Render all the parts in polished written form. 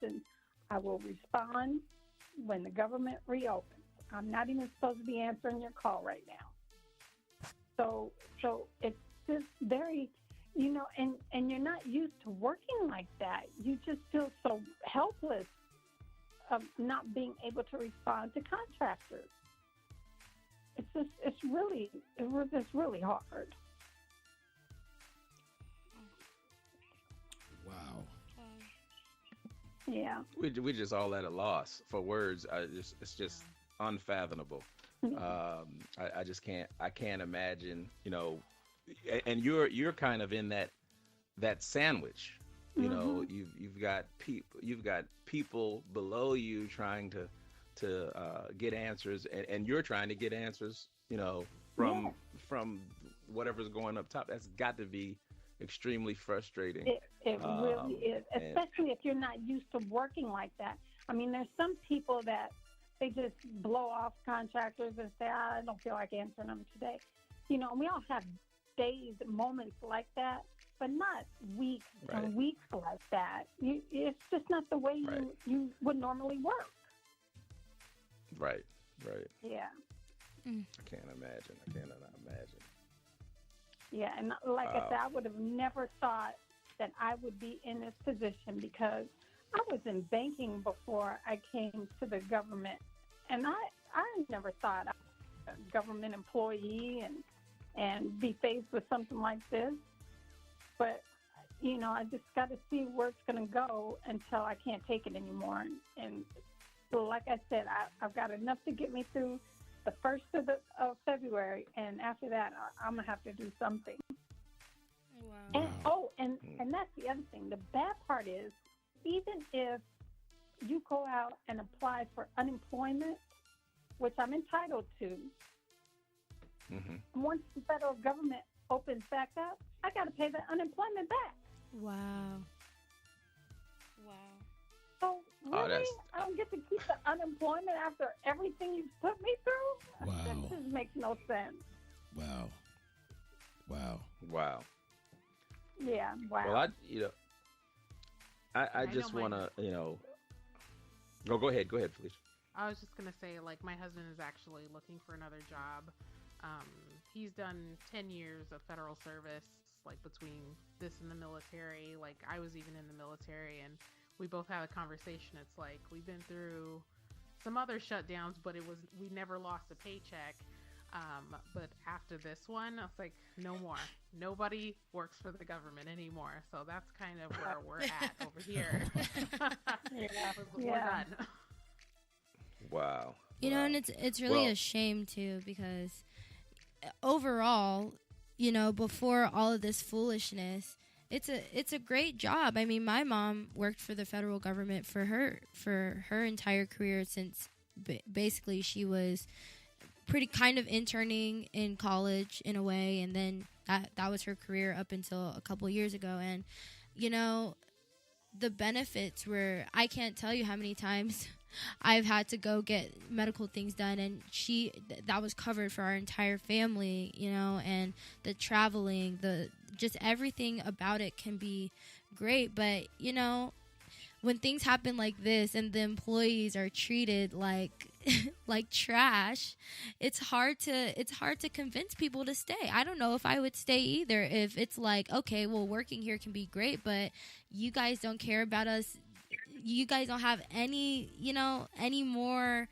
questions. I will respond when the government reopens. I'm not even supposed to be answering your call right now. So it's just very, and you're not used to working like that. You just feel so helpless of not being able to respond to contractors. It's really hard. Wow. Yeah. We just all at a loss for words. It's just unfathomable. I just can't imagine, and you're kind of in that sandwich. You've got people below you trying to get answers, and you're trying to get answers, Yeah. from whatever's going up top. That's got to be extremely frustrating. It really is, And especially if you're not used to working like that. I mean, there's some people that they just blow off contractors and say, I don't feel like answering them today. And we all have days, moments like that, but not weeks Right. and weeks like that. It's just not the way Right. you would normally work. right. Yeah. I can't imagine. Yeah, and like I Wow. said, I would have never thought that I would be in this position because I was in banking before I came to the government, and I never thought I was a government employee and be faced with something like this. But I just got to see where it's going to go until I can't take it anymore. And so, like I said, I've got enough to get me through the first of February, and after that, I'm gonna have to do something. Wow. And and that's the other thing. The bad part is, even if you go out and apply for unemployment, which I'm entitled to, Hmm. once the federal government opens back up, I got to pay the unemployment back. Wow. Wow. So Oh, really, I don't get to keep the unemployment after everything you've put me through? Wow. That just makes no sense. Wow. Wow. Wow. Yeah, wow. Well, I just don't want mind. to, No, go ahead, Felicia. I was just gonna say, like, my husband is actually looking for another job. He's done 10 years of federal service, like between this and the military. Like, I was even in the military, and we both had a conversation. It's like we've been through some other shutdowns, but we never lost a paycheck. But after this one, I was like, no more. Nobody works for the government anymore. So that's kind of where we're at over here. We're Yeah. done. Wow. And it's really Well- a shame too, because overall, before all of this foolishness, it's a great job. I mean, my mom worked for the federal government for her entire career since basically she was pretty kind of interning in college in a way, and then that was her career up until a couple years ago. And the benefits were, I can't tell you how many times I've had to go get medical things done, and that was covered for our entire family, and the traveling, just everything about it can be great. But when things happen like this and the employees are treated like like trash, it's hard to convince people to stay. I don't know if I would stay either, if it's like, okay, well, working here can be great, but you guys don't care about us. You guys don't have any more,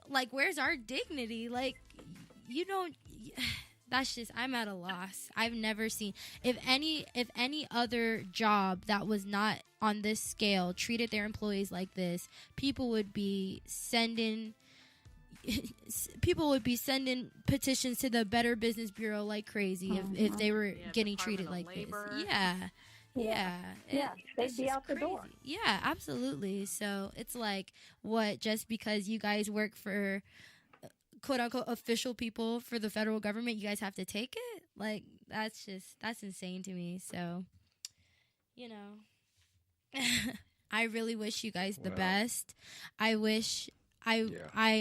like, where's our dignity? Like, that's just, I'm at a loss. I've never seen, if any other job that was not on this scale treated their employees like this, people would be sending petitions to the Better Business Bureau like crazy if they were getting treated like Labor. this. Yeah. They'd It's be just out the door. crazy. Yeah, absolutely. So it's like, what, just because you guys work for quote unquote official people for the federal government, you guys have to take it? Like, that's insane to me. So, I really wish you guys the Well, best. I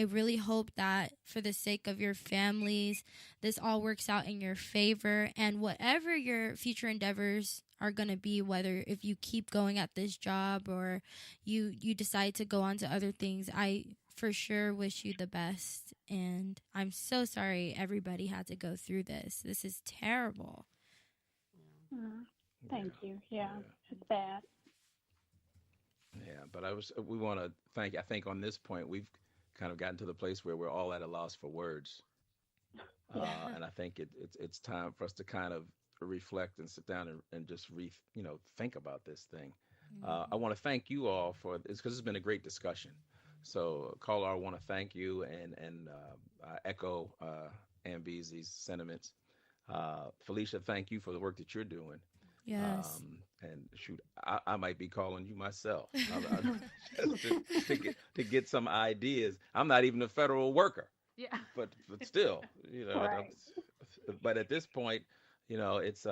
really hope that for the sake of your families, this all works out in your favor, and whatever your future endeavors are going to be, whether if you keep going at this job or you decide to go on to other things. I for sure wish you the best, and I'm so sorry everybody had to go through this. This is terrible. Thank you. Yeah, it's bad. Yeah, but we want to thank. I think on this point we've kind of gotten to the place where we're all at a loss for words, and I think it's time for us to kind of reflect and sit down and just think about this thing. I want to thank you all for this because it's been a great discussion. So, caller, I want to thank you and I echo Ambeezy's sentiments. Felicia, thank you for the work that you're doing. Yes. And shoot, I might be calling you myself just to get some ideas. I'm not even a federal worker. Yeah. But still, Right. but at this point, it's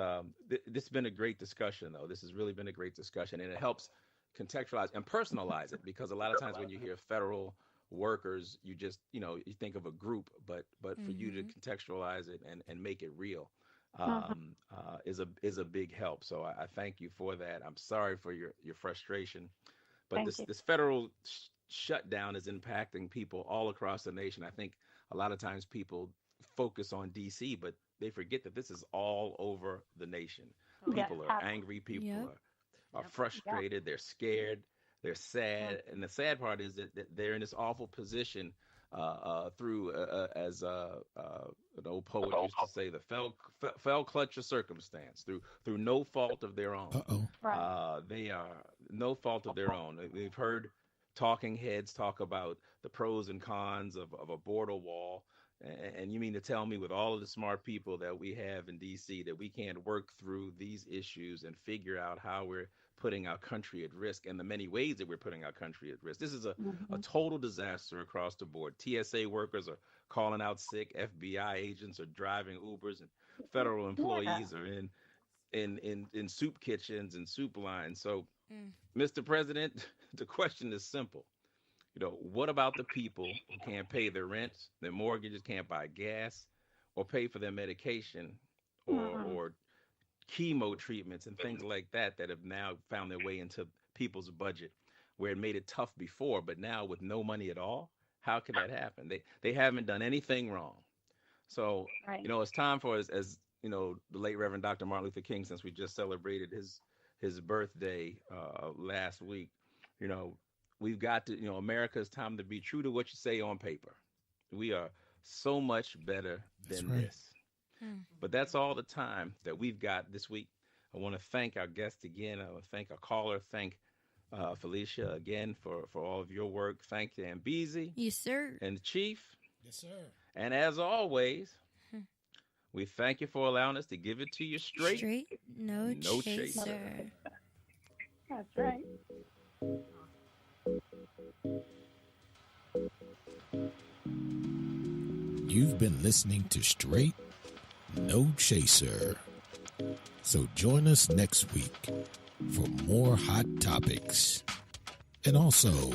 this has been a great discussion, though. This has really been a great discussion, and it helps contextualize and personalize it, because a lot of times when you hear federal workers, you just you think of a group, but for you to contextualize it and make it real is a big help. So I thank you for that. I'm sorry for your frustration, but Thank you. this federal shutdown is impacting people all across the nation. I think a lot of times people focus on DC, but they forget that this is all over the nation. Yes, People are angry. People are frustrated. They're scared. They're sad. And the sad part is that they're in this awful position through, as an old poet used to say, the fell clutch of circumstance, through no fault of their own. Uh-oh. They are no fault of their own. We've heard talking heads talk about the pros and cons of a border wall. And you mean to tell me, with all of the smart people that we have in D.C., that we can't work through these issues and figure out how we're putting our country at risk, and the many ways that we're putting our country at risk? This is a total disaster across the board. TSA workers are calling out sick. FBI agents are driving Ubers, and federal employees are in soup kitchens and soup lines. So, Mr. President, the question is simple. What about the people who can't pay their rents, their mortgages, can't buy gas, or pay for their medication, or chemo treatments and things like that have now found their way into people's budget, where it made it tough before, but now with no money at all? How can that happen? They haven't done anything wrong. So, it's time for us, as the late Reverend Dr. Martin Luther King, since we just celebrated his birthday last week, we've got to, America, it's time to be true to what you say on paper. We are so much better than this. But that's all the time that we've got this week. I want to thank our guest again. I want to thank our caller. Thank Felicia again for all of your work. Thank you, Ambeezy. Yes, sir. And the Chief. Yes, sir. And as always, we thank you for allowing us to give it to you straight. Straight, no chaser. That's right. You've been listening to Straight, No Chaser. So join us next week for more hot topics. And also,